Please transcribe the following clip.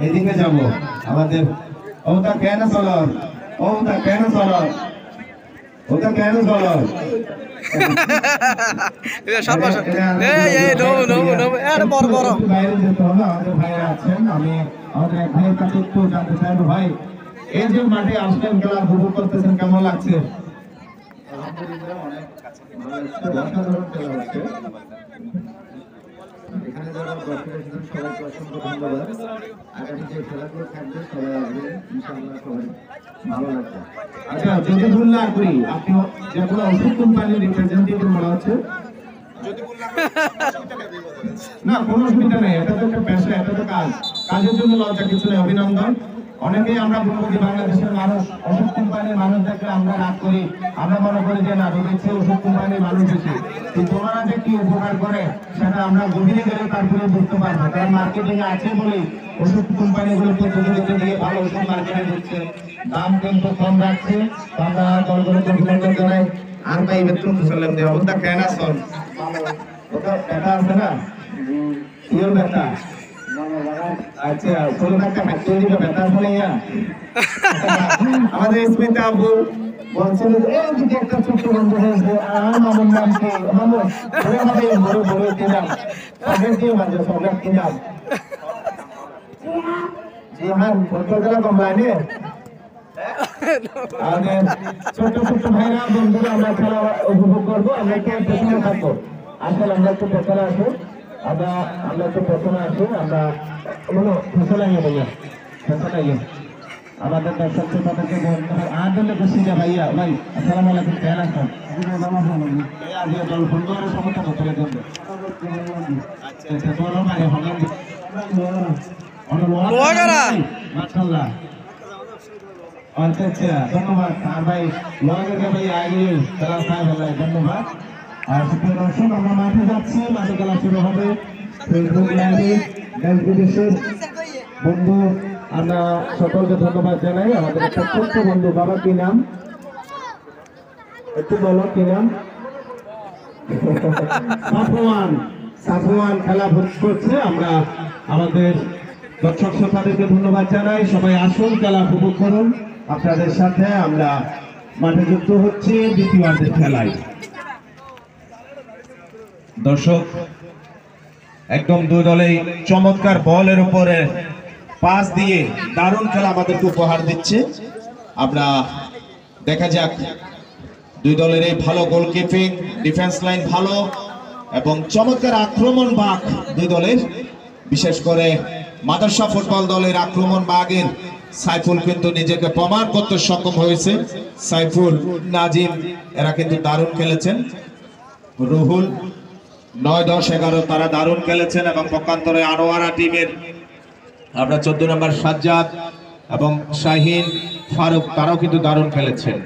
এদিকে যাব আমাদের ওটা কেন চলো ওটা কেন চলো ওটা কেন চলো বাইরে যেতে হবে আমাদের ভাইরা আছেন আমি আমাদের এক ভাইয়ের কাছে একটু জানতে চাইবো ভাই এই যে মাঠে আসলেন খেলা উপভোগ করতেছেন কেমন লাগছে? আলহামদুলিল্লাহ অনেক অসাধারণ খেলা হচ্ছে। এখানে যারা দর্শক এসেছেন সবাইকে অসংখ্য ধন্যবাদ। আগামী যে খেলাগুলো থাকবে সবাই আসবেন, ইনশাআল্লাহ সবাই ভালো লাগবে। আচ্ছা যদি ভুল না করি আপনি যে কোনো ওষুধ কোম্পানির রিপ্রেজেন্টেটিভ মনে হচ্ছে না কোনো অসুবিধা নেই এটা তো একটা পেশা এটা তো কাজ কাজের জন্য লজ্জা কিছু নেই অভিনন্দন অনেকেই আমরা বলবো যে বাংলাদেশের মানুষ ওষুধ কোম্পানির মানুষ দেখলে আমরা রাগ করি আমরা মনে করি যে না রোগের ওষুধ কোম্পানির মানুষ বেশি কিন্তু ওনারা যে কি উপকার করে সেটা আমরা গভীরে গেলে তারপরে বুঝতে পারবো কারণ মার্কেটিং এ আছে বলেই ওষুধ কোম্পানিগুলো প্রতিযোগিতা দিয়ে ভালো ওষুধ মার্কেটে দিচ্ছে দাম কিন্তু কম রাখছে আমরা দলগুলোকে অভিনন্দন জানাই আর ভাই বেতন সালাম দেওয়া ওটা কেন আসল ওটা বেটা আছে না ইওর বেটা আচ্ছা ছোট একটা ফ্যাক্টরি দিকে বেটা আছে না আমাদের স্মিতা আপু বলছিল এই যে একটা ছোট্ট বন্ধু হয়েছে আমার নাম কি মামু আমাদের বড় বড় দিলাম সবাই দিয়ে মাঝে সবাই দিলাম জি হ্যাঁ ছোটবেলা কমলাইনে আমাদের ছোট ছোট ভাইরা বন্ধুরা আমরা খেলা উপভোগ করবো আমরা একটু পেছনে থাকবো আসলে আমরা একটু পেছনে আসবো আমরা একটু পেছনে আসবো আমরা পেছনে আইয়ে ভাইয়া পেছনে আইয়ে আমাদের দর্শক শ্রোতাদেরকে বলতে হবে আদলে বসিয়া ভাইয়া ভাই আসসালামু আলাইকুম কেমন আছেন আজ দল সুন্দর সমস্যা করে দেন আচ্ছা আচ্ছা তোরা মানে হলাম মাশাআল্লাহ আচ্ছা আচ্ছা ধন্যবাদ আর ভাই লোহাকে ভাই আগে খেলা খাই ভাই ধন্যবাদ আর সুপ্রিয় দর্শক আমরা মাঠে যাচ্ছি মাঠে খেলা শুরু হবে ফেসবুক লাইভে দেশ বিদেশের বন্ধু আমরা সকলকে ধন্যবাদ জানাই আমাদের একটা ছোট্ট বন্ধু বাবা কি নাম একটু বলো কি নাম সাফওয়ান খেলা করছে আমরা আমাদের দর্শক শ্রোতাদেরকে ধন্যবাদ জানাই সবাই আসুন খেলা উপভোগ করুন আপনাদের সাথে আমরা মাঠে যুক্ত হচ্ছি দ্বিতীয়ার্ধের খেলায় দর্শক একদম দুই দলেই চমৎকার বলের উপরে পাস দিয়ে দারুণ খেলা আমাদেরকে উপহার দিচ্ছে আমরা দেখা যাক দুই দলের এই ভালো গোলকিপিং ডিফেন্স লাইন ভালো এবং চমৎকার আক্রমণ বাক দুই দলের বিশেষ করে মাদ্রাসা ফুটবল দলের আক্রমণ বাগের সাইফুল কিন্তু নিজেকে প্রমাণ করতে সক্ষম হয়েছে সাইফুল নাজিম এরা কিন্তু দারুণ খেলেছেন রুহুল 9, 10, 11 তারা দারুণ খেলেছেন এবং পক্ষান্তরে আনোয়ারা টিমের আমরা 14 নম্বর সাজ্জাদ এবং শাহিন ফারুক তারাও কিন্তু দারুণ খেলেছেন।